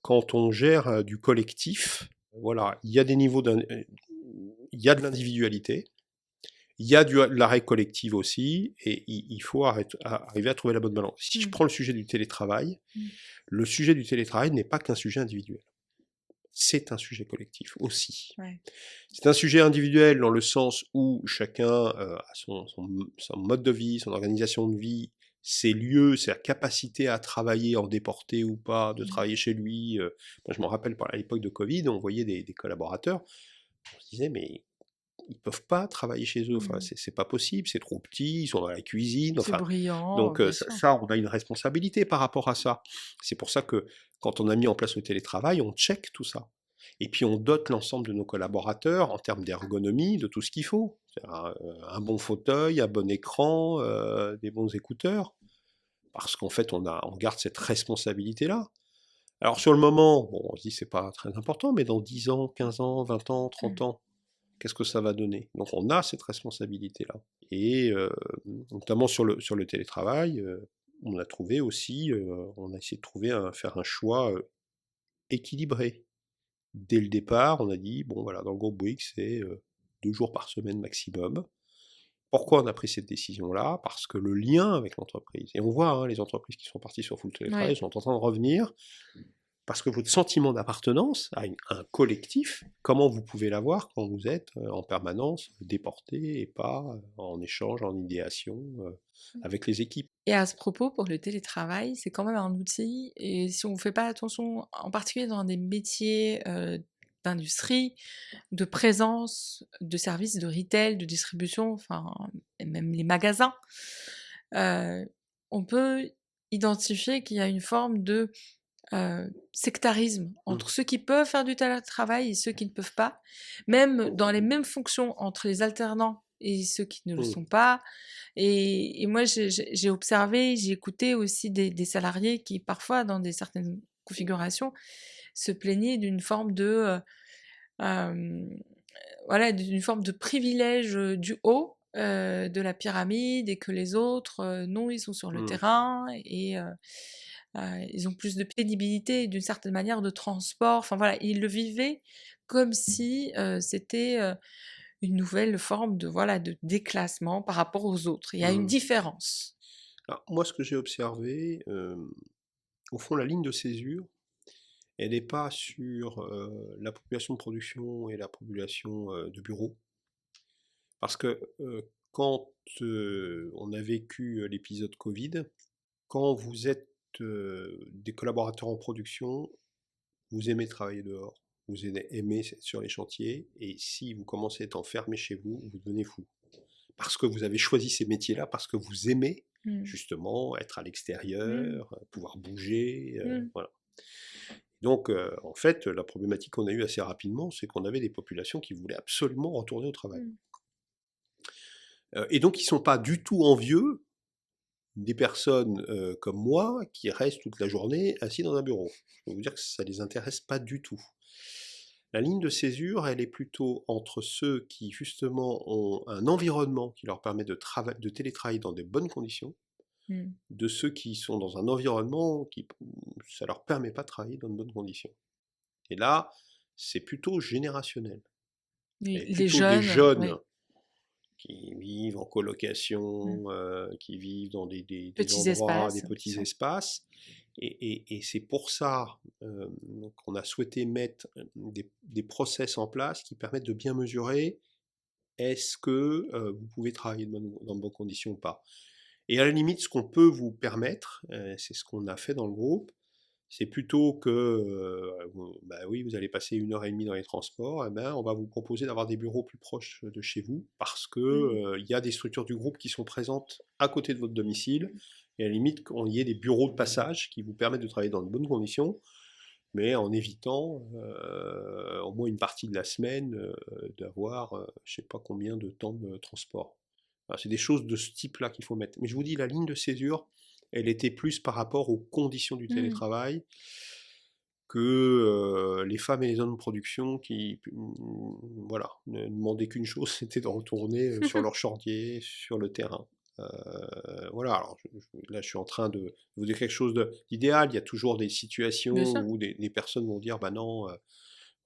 quand on gère, du collectif, voilà, il y a des niveaux il y a de l'individualité, il y a de l'arrêt collectif aussi, et il faut arriver à trouver la bonne balance. Si je Mmh. prends le sujet du télétravail, Mmh. le sujet du télétravail n'est pas qu'un sujet individuel. C'est un sujet collectif aussi. Ouais. C'est un sujet individuel dans le sens où chacun a son mode de vie, son organisation de vie, ses lieux, sa capacité à travailler en déporté ou pas, de Mmh. travailler chez lui. Moi, je me rappelle à l'époque de Covid, on voyait des collaborateurs, on se disait, mais ils peuvent pas travailler chez eux, enfin, Mmh. c'est pas possible, c'est trop petit, ils sont dans la cuisine, C'est enfin. bruyant, Donc bien ça, sûr. on a une responsabilité par rapport à ça. C'est pour ça que quand on a mis en place le télétravail, on check tout ça. Et puis on dote l'ensemble de nos collaborateurs en termes d'ergonomie, de tout ce qu'il faut. Un bon fauteuil, un bon écran, des bons écouteurs. Parce qu'en fait, on garde cette responsabilité-là. Alors sur le moment, bon, on se dit c'est pas très important, mais dans 10 ans, 15 ans, 20 ans, Mmh. 30 ans, qu'est-ce que ça va donner? Donc on a cette responsabilité-là. Et notamment sur le télétravail, on a trouvé aussi, on a essayé de trouver faire un choix équilibré. Dès le départ, on a dit, bon voilà, dans le groupe Bouygues, c'est 2 jours par semaine maximum. Pourquoi on a pris cette décision-là? Parce que le lien avec l'entreprise, et on voit hein, les entreprises qui sont parties sur full télétravail Ouais. sont en train de revenir, parce que votre sentiment d'appartenance à un collectif, comment vous pouvez l'avoir quand vous êtes en permanence déporté et pas en échange, en idéation avec les équipes. Et à ce propos, pour le télétravail, c'est quand même un outil et si on ne fait pas attention, en particulier dans des métiers, d'industrie, de présence, de services, de retail, de distribution, enfin et même les magasins, heu, on peut identifier qu'il y a une forme de, sectarisme Mmh, entre ceux qui peuvent faire du télétravail et ceux qui ne peuvent pas. Même dans les mêmes fonctions entre les alternants et ceux qui ne le mmh, sont pas. Et moi, j'ai observé, j'ai écouté aussi des salariés qui, parfois, dans certaines configurations, se plaignaient d'une forme de, hem, voilà, d'une forme de privilège, du haut, de la pyramide et que les autres, non, ils sont sur le mmh. terrain et ils ont plus de pénibilité, d'une certaine manière, de transport. Enfin, voilà, ils le vivaient comme si, c'était, une nouvelle forme de, voilà, de déclassement par rapport aux autres. Il y a une Mmh. différence. Alors, moi, ce que j'ai observé, au fond, la ligne de césure, elle n'est pas sur la population de production et la population de bureaux. Parce que quand on a vécu l'épisode Covid, quand vous êtes des collaborateurs en production, vous aimez travailler dehors, vous aimez être sur les chantiers, et si vous commencez à être enfermé chez vous, vous devenez fou. Parce que vous avez choisi ces métiers-là, parce que vous aimez Mmh. justement être à Mmh. l'extérieur, pouvoir bouger, Mmh. voilà. Donc, en fait, la problématique qu'on a eue assez rapidement, c'est qu'on avait des populations qui voulaient absolument retourner au travail. Mmh. Et donc, ils ne sont pas du tout envieux des personnes comme moi qui restent toute la journée assis dans un bureau. Je peux vous dire que ça ne les intéresse pas du tout. La ligne de césure, elle est plutôt entre ceux qui, justement, ont un environnement qui leur permet de télétravailler dans de bonnes conditions, Mmh. de ceux qui sont dans un environnement qui ça leur permet pas de travailler dans de bonnes conditions. Et là, c'est plutôt générationnel. Et Les plutôt des jeunes, jeunes ouais, qui vivent en mmh, colocation, qui vivent dans des petits endroits, des espaces qui petits sont espaces. Et c'est pour ça qu'on a souhaité mettre des process en place qui permettent de bien mesurer est-ce que vous pouvez travailler dans de bonnes conditions ou pas. Et à la limite, ce qu'on peut vous permettre, c'est ce qu'on a fait dans le groupe, c'est plutôt que, bah oui, vous allez passer 1 heure et demie dans les transports, eh ben, on va vous proposer d'avoir des bureaux plus proches de chez vous, parce que mmh, il y a des structures du groupe qui sont présentes à côté de votre domicile, et à la limite, qu'il y ait des bureaux de passage qui vous permettent de travailler dans de bonnes conditions, mais en évitant au moins une partie de la semaine d'avoir je sais pas combien de temps de transport. Voilà, c'est des choses de ce type-là qu'il faut mettre. Mais je vous dis, la ligne de césure, elle était plus par rapport aux conditions du Mmh. télétravail que les femmes et les hommes de production qui, voilà, ne demandaient qu'une chose, c'était de retourner sur leur chantier, sur le terrain. Voilà, alors là je suis en train de vous dire quelque chose d'idéal. Il y a toujours des Bien situations sûr. où des personnes vont dire bah non,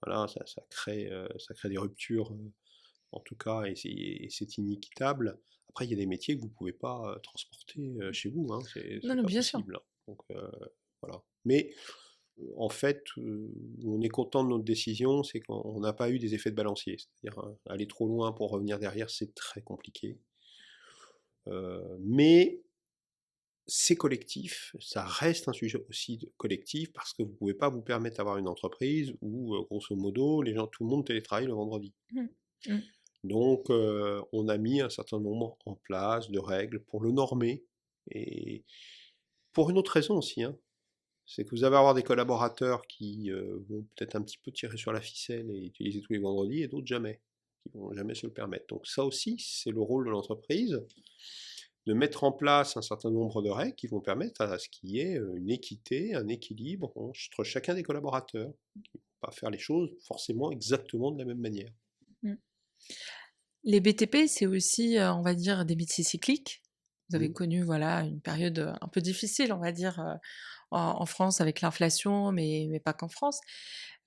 voilà, ça crée des ruptures, en tout cas, et c'est inéquitable. Après, il y a des métiers que vous pouvez pas transporter chez vous, hein, Non, c'est non, pas bien sûr. possible, hein. Donc voilà. Mais en fait, on est content de notre décision, c'est qu'on n'a pas eu des effets de balancier. C'est-à-dire aller trop loin pour revenir derrière, c'est très compliqué. Mais c'est collectif, ça reste un sujet aussi collectif parce que vous ne pouvez pas vous permettre d'avoir une entreprise où, grosso modo, les gens, tout le monde télétravaille le vendredi. Mmh. Mmh. Donc, on a mis un certain nombre en place de règles pour le normer et pour une autre raison aussi, hein, c'est que vous allez avoir des collaborateurs qui vont peut-être un petit peu tirer sur la ficelle et utiliser tous les vendredis et d'autres jamais, qui vont jamais se le permettre. Donc ça aussi, c'est le rôle de l'entreprise de mettre en place un certain nombre de règles qui vont permettre à ce qu'il y ait une équité, un équilibre entre chacun des collaborateurs, qui ne vont pas faire les choses forcément exactement de la même manière. Mmh. Les BTP, c'est aussi, on va dire, des métiers cycliques. Vous avez Mm. connu, voilà, une période, un peu difficile, on va dire, en France avec l'inflation, mais pas qu'en France.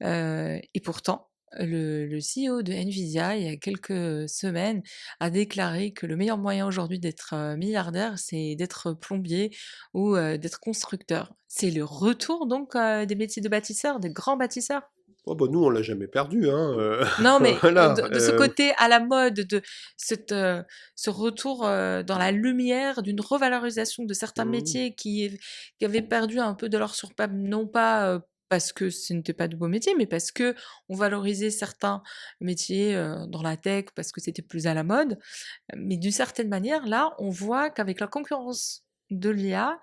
Et pourtant, le CEO de Nvidia, il y a quelques semaines, a déclaré que le meilleur moyen aujourd'hui d'être, milliardaire, c'est d'être plombier ou, d'être constructeur. C'est le retour donc, des métiers de bâtisseurs, des grands bâtisseurs? Oh bah nous on l'a jamais perdu, hein, Non, mais voilà. de ce côté à la mode, de cette, ce retour, dans la lumière d'une revalorisation de certains Mm. métiers qui avaient perdu un peu de leur surpape, non pas, parce que ce n'était pas de beaux métiers, mais parce qu'on valorisait certains métiers, dans la tech, parce que c'était plus à la mode. Mais d'une certaine manière, là, on voit qu'avec la concurrence de l'IA,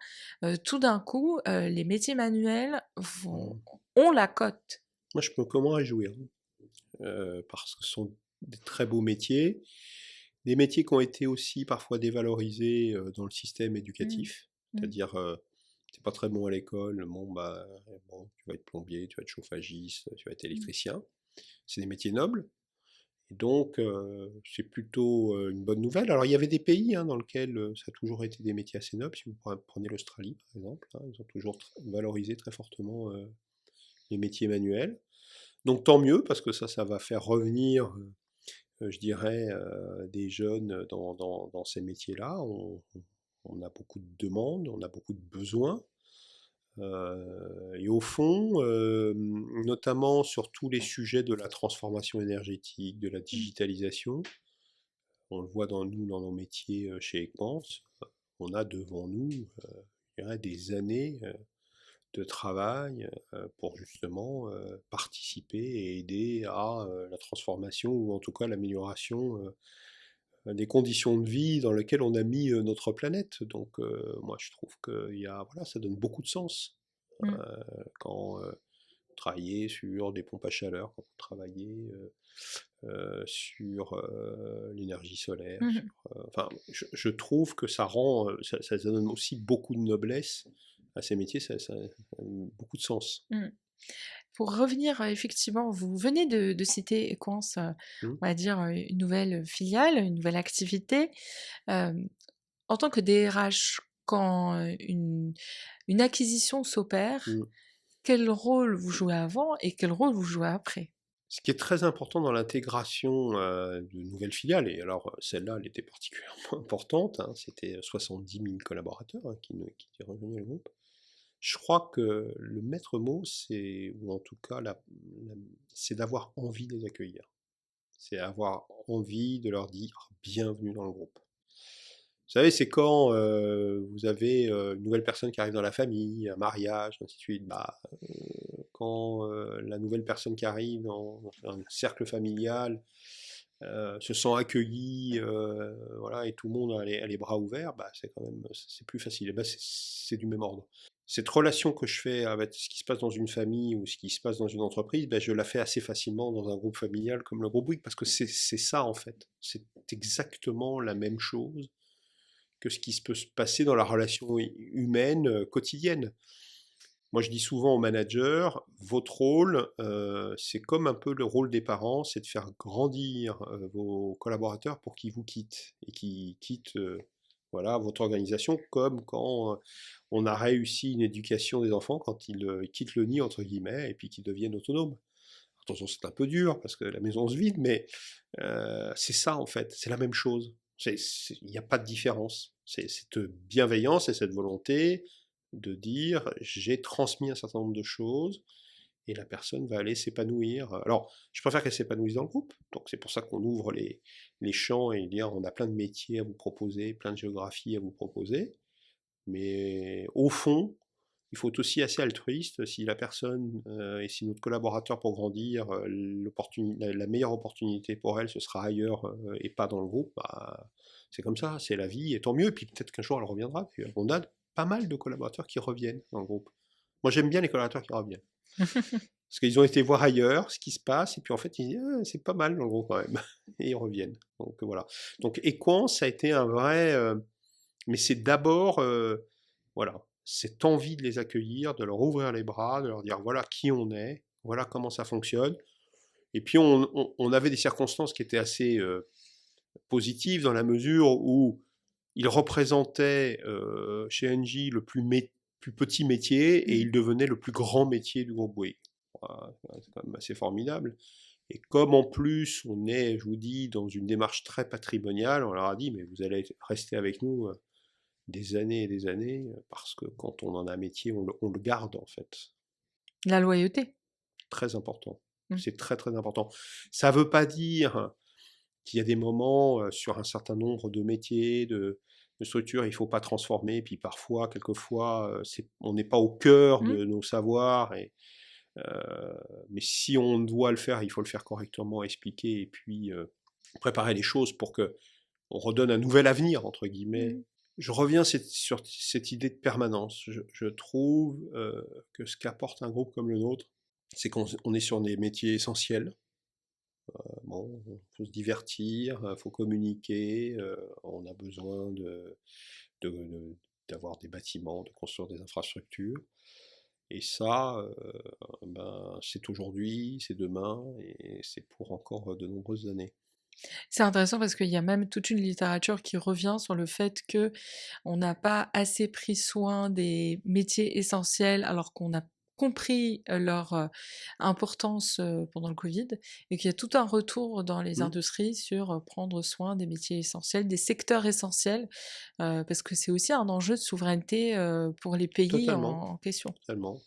tout d'un coup, les métiers manuels vont Mm. ont la cote. Moi je peux comment réjouir, parce que ce sont des très beaux métiers, des métiers qui ont été aussi parfois dévalorisés dans le système Mmh. éducatif, Mmh. c'est-à-dire t'es pas très bon à l'école, bon, tu vas être plombier, tu vas être chauffagiste, tu vas être Mmh. électricien. C'est des métiers nobles, et donc c'est plutôt une bonne nouvelle. Alors il y avait des pays hein, dans lesquels ça a toujours été des métiers assez nobles. Si vous prenez l'Australie par exemple, hein, ils ont toujours valorisé très fortement les métiers manuels. Donc tant mieux, parce que ça va faire revenir, je dirais, des jeunes dans ces métiers-là. On a beaucoup de demandes, on a beaucoup de besoins. Et au fond, notamment sur tous les sujets de la transformation énergétique, de la Mmh. digitalisation, on le voit dans nos métiers chez Equans, on a devant nous, je dirais, des années de travail pour justement participer et aider à la transformation ou en tout cas l'amélioration des conditions de vie dans lesquelles on a mis notre planète. Donc moi je trouve que voilà, ça donne beaucoup de sens Mmh. quand vous travaillez sur des pompes à chaleur, quand vous travaillez sur l'énergie solaire, Mmh sur, mh. enfin, je trouve que ça rend, ça donne aussi beaucoup de noblesse à ces métiers, ça a beaucoup de sens. Mmh. Pour revenir, effectivement, vous venez de citer Equans, Mm. on va dire, une nouvelle filiale, une nouvelle activité. Hem, En tant que DRH, quand, une acquisition s'opère, Mm. quel rôle vous jouez avant et quel rôle vous jouez après? Ce qui est très important dans l'intégration de nouvelles filiales, et alors celle-là, elle était particulièrement importante, hein, c'était 70 000 collaborateurs hein, qui rejoignaient le groupe. Je crois que le maître mot, c'est, ou en tout cas, c'est d'avoir envie de les accueillir. C'est avoir envie de leur dire bienvenue dans le groupe. Vous savez, c'est quand vous avez une nouvelle personne qui arrive dans la famille, un mariage, ainsi de suite. Bah, quand la nouvelle personne qui arrive dans un cercle familial se sent accueillie, voilà, et tout le monde a les bras ouverts, bah, c'est quand même, c'est plus facile. Et bah, c'est du même ordre. Cette relation que je fais avec ce qui se passe dans une famille ou ce qui se passe dans une entreprise, ben, je la fais assez facilement dans un groupe familial comme le groupe Bouygues, parce que c'est ça en fait. C'est exactement la même chose que ce qui se peut se passer dans la relation humaine quotidienne. Moi, je dis souvent aux managers, votre rôle, c'est comme un peu le rôle des parents, c'est de faire grandir vos collaborateurs pour qu'ils vous quittent et qu'ils quittent voilà, votre organisation, comme quand on a réussi une éducation des enfants, quand ils quittent le nid, entre guillemets, et puis qu'ils deviennent autonomes. Attention, c'est un peu dur, parce que la maison se vide, mais c'est ça, en fait, c'est la même chose. Il n'y a pas de différence. C'est cette bienveillance et cette volonté de dire, j'ai transmis un certain nombre de choses, et la personne va aller s'épanouir. Alors, je préfère qu'elle s'épanouisse dans le groupe, donc c'est pour ça qu'on ouvre les champs et dire, on a plein de métiers à vous proposer, plein de géographies à vous proposer, mais au fond, il faut être aussi assez altruiste. Si la personne et si notre collaborateur pour grandir, la meilleure opportunité pour elle, ce sera ailleurs et pas dans le groupe, bah, c'est comme ça, c'est la vie, et tant mieux. Et puis peut-être qu'un jour elle reviendra. Puis, on a pas mal de collaborateurs qui reviennent dans le groupe. Moi j'aime bien les collaborateurs qui reviennent. Parce qu'ils ont été voir ailleurs ce qui se passe, et puis en fait ils disent ah, c'est pas mal dans le groupe quand même. Et ils reviennent. Donc voilà. Donc Equans, ça a été un vrai. Mais c'est d'abord. Voilà, cette envie de les accueillir, de leur ouvrir les bras, de leur dire voilà qui on est, voilà comment ça fonctionne. Et puis on avait des circonstances qui étaient assez positives dans la mesure où ils représentaient chez Engie le plus petit métier et Mmh. ils devenaient le plus grand métier du groupe Bouygues. Voilà, c'est quand même assez formidable. Et comme en plus on est, je vous dis, dans une démarche très patrimoniale, on leur a dit mais vous allez rester avec nous des années et des années, parce que quand on en a un métier, on le garde en fait. La loyauté. Très important. Mmh. C'est très très important. Ça ne veut pas dire qu'il y a des moments sur un certain nombre de métiers, de structures, il ne faut pas transformer, puis parfois, quelquefois, on n'est pas au cœur Mmh. de nos savoirs, mais si on doit le faire, il faut le faire correctement, expliquer, et puis préparer les choses pour que on redonne un nouvel avenir, entre guillemets. Mmh. Je reviens sur cette idée de permanence. Je trouve que ce qu'apporte un groupe comme le nôtre, c'est qu'on est sur des métiers essentiels. Bon, il faut se divertir, il faut communiquer, on a besoin de- d'avoir des bâtiments, de construire des infrastructures. Et ça, ben, c'est aujourd'hui, c'est demain, et c'est pour encore de nombreuses années. C'est intéressant parce qu'il y a même toute une littérature qui revient sur le fait que on n'a pas assez pris soin des métiers essentiels alors qu'on a compris leur importance pendant le Covid et qu'il y a tout un retour dans les Hmm. industries sur prendre soin des métiers essentiels, des secteurs essentiels, parce que c'est aussi un enjeu de souveraineté pour les pays Totalement. en question. Totalement.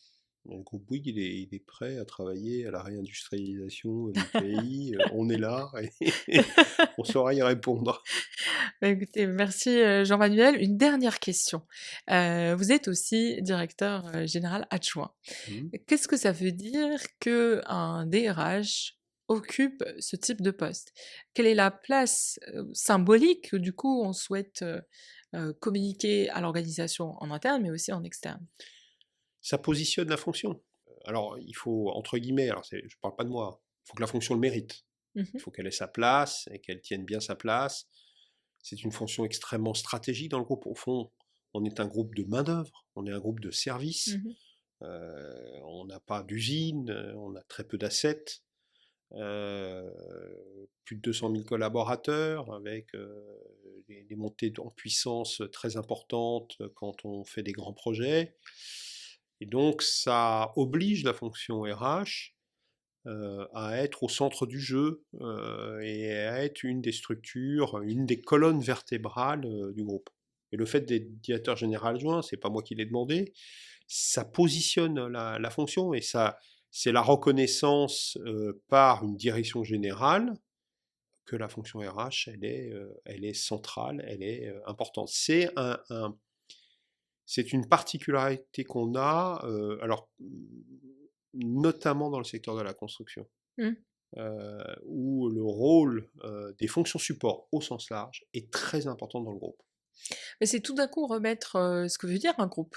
Le groupe Bouygues, il est prêt à travailler à la réindustrialisation du pays. On est là et on saura y répondre. Bah, écoutez, merci, Jean-Manuel. Une dernière question. Vous êtes aussi directeur, général adjoint. Mhm. Qu'est-ce que ça veut dire qu'un DRH occupe ce type de poste? Quelle est la place, symbolique que du coup on souhaite, communiquer à l'organisation en interne, mais aussi en externe? Ça positionne la fonction. Alors, il faut, entre guillemets, alors je ne parle pas de moi, il faut que la fonction le mérite. Mmh. Il faut qu'elle ait sa place et qu'elle tienne bien sa place. C'est une fonction extrêmement stratégique dans le groupe. Au fond, on est un groupe de main-d'œuvre, on est un groupe de services. Mmh. On n'a pas d'usine, on a très peu d'assets. Plus de 200 000 collaborateurs avec des montées en puissance très importantes quand on fait des grands projets. Et donc ça oblige la fonction RH à être au centre du jeu et à être une des structures, une des colonnes vertébrales du groupe. Et le fait d'être directeur général adjoint, c'est pas moi qui l'ai demandé, ça positionne la fonction, et ça, c'est la reconnaissance par une direction générale que la fonction RH, elle est centrale, elle est importante. C'est une particularité qu'on a, alors notamment dans le secteur de la construction, Mmh. où le rôle des fonctions support au sens large est très important dans le groupe. Mais c'est tout d'un coup remettre, ce que veut dire un groupe.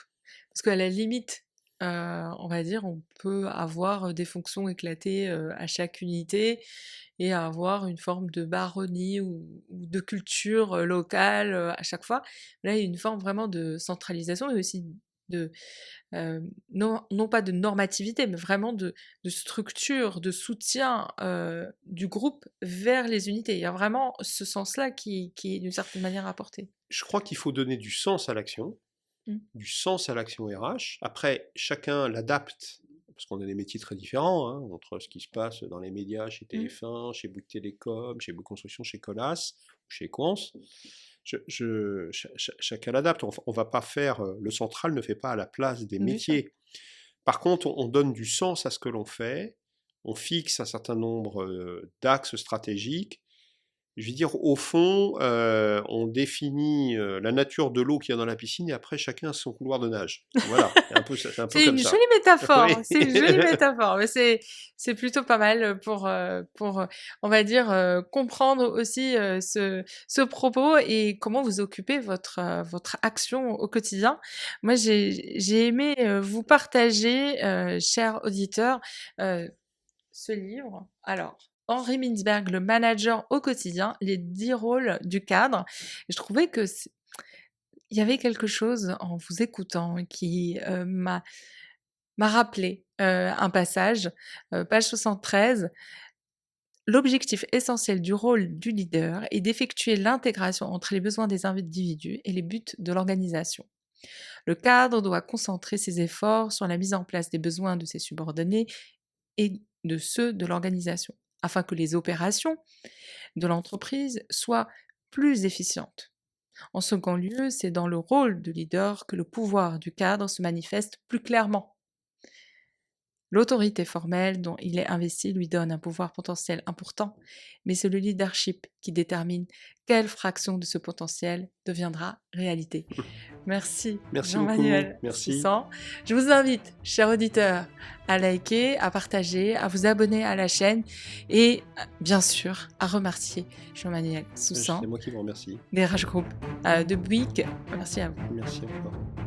Parce qu'à la limite, on va dire, on peut avoir des fonctions éclatées à chaque unité et avoir une forme de baronnie ou de culture locale à chaque fois. Là, il y a une forme vraiment de centralisation et aussi de, non pas de normativité, mais vraiment de structure, de soutien du groupe vers les unités. Il y a vraiment ce sens-là qui est d'une certaine manière apporté. Je crois qu'il faut donner du sens à l'action, Mm. du sens à l'action RH. Après, chacun l'adapte, parce qu'on a des métiers très différents, hein, entre ce qui se passe dans les médias, chez Mm. TF1, chez Bouygues Télécom, chez Bouygues Construction, chez Colas, chez Quons. Chacun l'adapte. On ne va pas faire, le central ne fait pas à la place des Du tout. métiers. Par contre, on donne du sens à ce que l'on fait, on fixe un certain nombre d'axes stratégiques. Je veux dire, au fond, on définit la nature de l'eau qu'il y a dans la piscine et après chacun a son couloir de nage. Voilà, c'est un peu C'est comme une ça. jolie métaphore, Oui. c'est une jolie métaphore, mais c'est plutôt pas mal pour on va dire, comprendre aussi, ce propos et comment vous occupez votre action au quotidien. Moi, j'ai aimé, vous partager, chers auditeurs, ce livre. Alors, Henri Mintzberg, Le manager au quotidien, les 10 rôles du cadre. Je trouvais que il y avait quelque chose en vous écoutant qui m'a rappelé un passage, page 73. L'objectif essentiel du rôle du leader est d'effectuer l'intégration entre les besoins des individus et les buts de l'organisation. Le cadre doit concentrer ses efforts sur la mise en place des besoins de ses subordonnés et de ceux de l'organisation, afin que les opérations de l'entreprise soient plus efficientes. En second lieu, c'est dans le rôle de leader que le pouvoir du cadre se manifeste plus clairement. L'autorité formelle dont il est investi lui donne un pouvoir potentiel important, mais c'est le leadership qui détermine quelle fraction de ce potentiel deviendra réalité. Merci Merci beaucoup, Jean-Manuel merci. Soussan. Je vous invite, chers auditeurs, à liker, à partager, à vous abonner à la chaîne et bien sûr à remercier Jean-Manuel C'est Soussan moi qui vous remercie. des Rage Group de Bouygues. Merci à vous. Merci encore.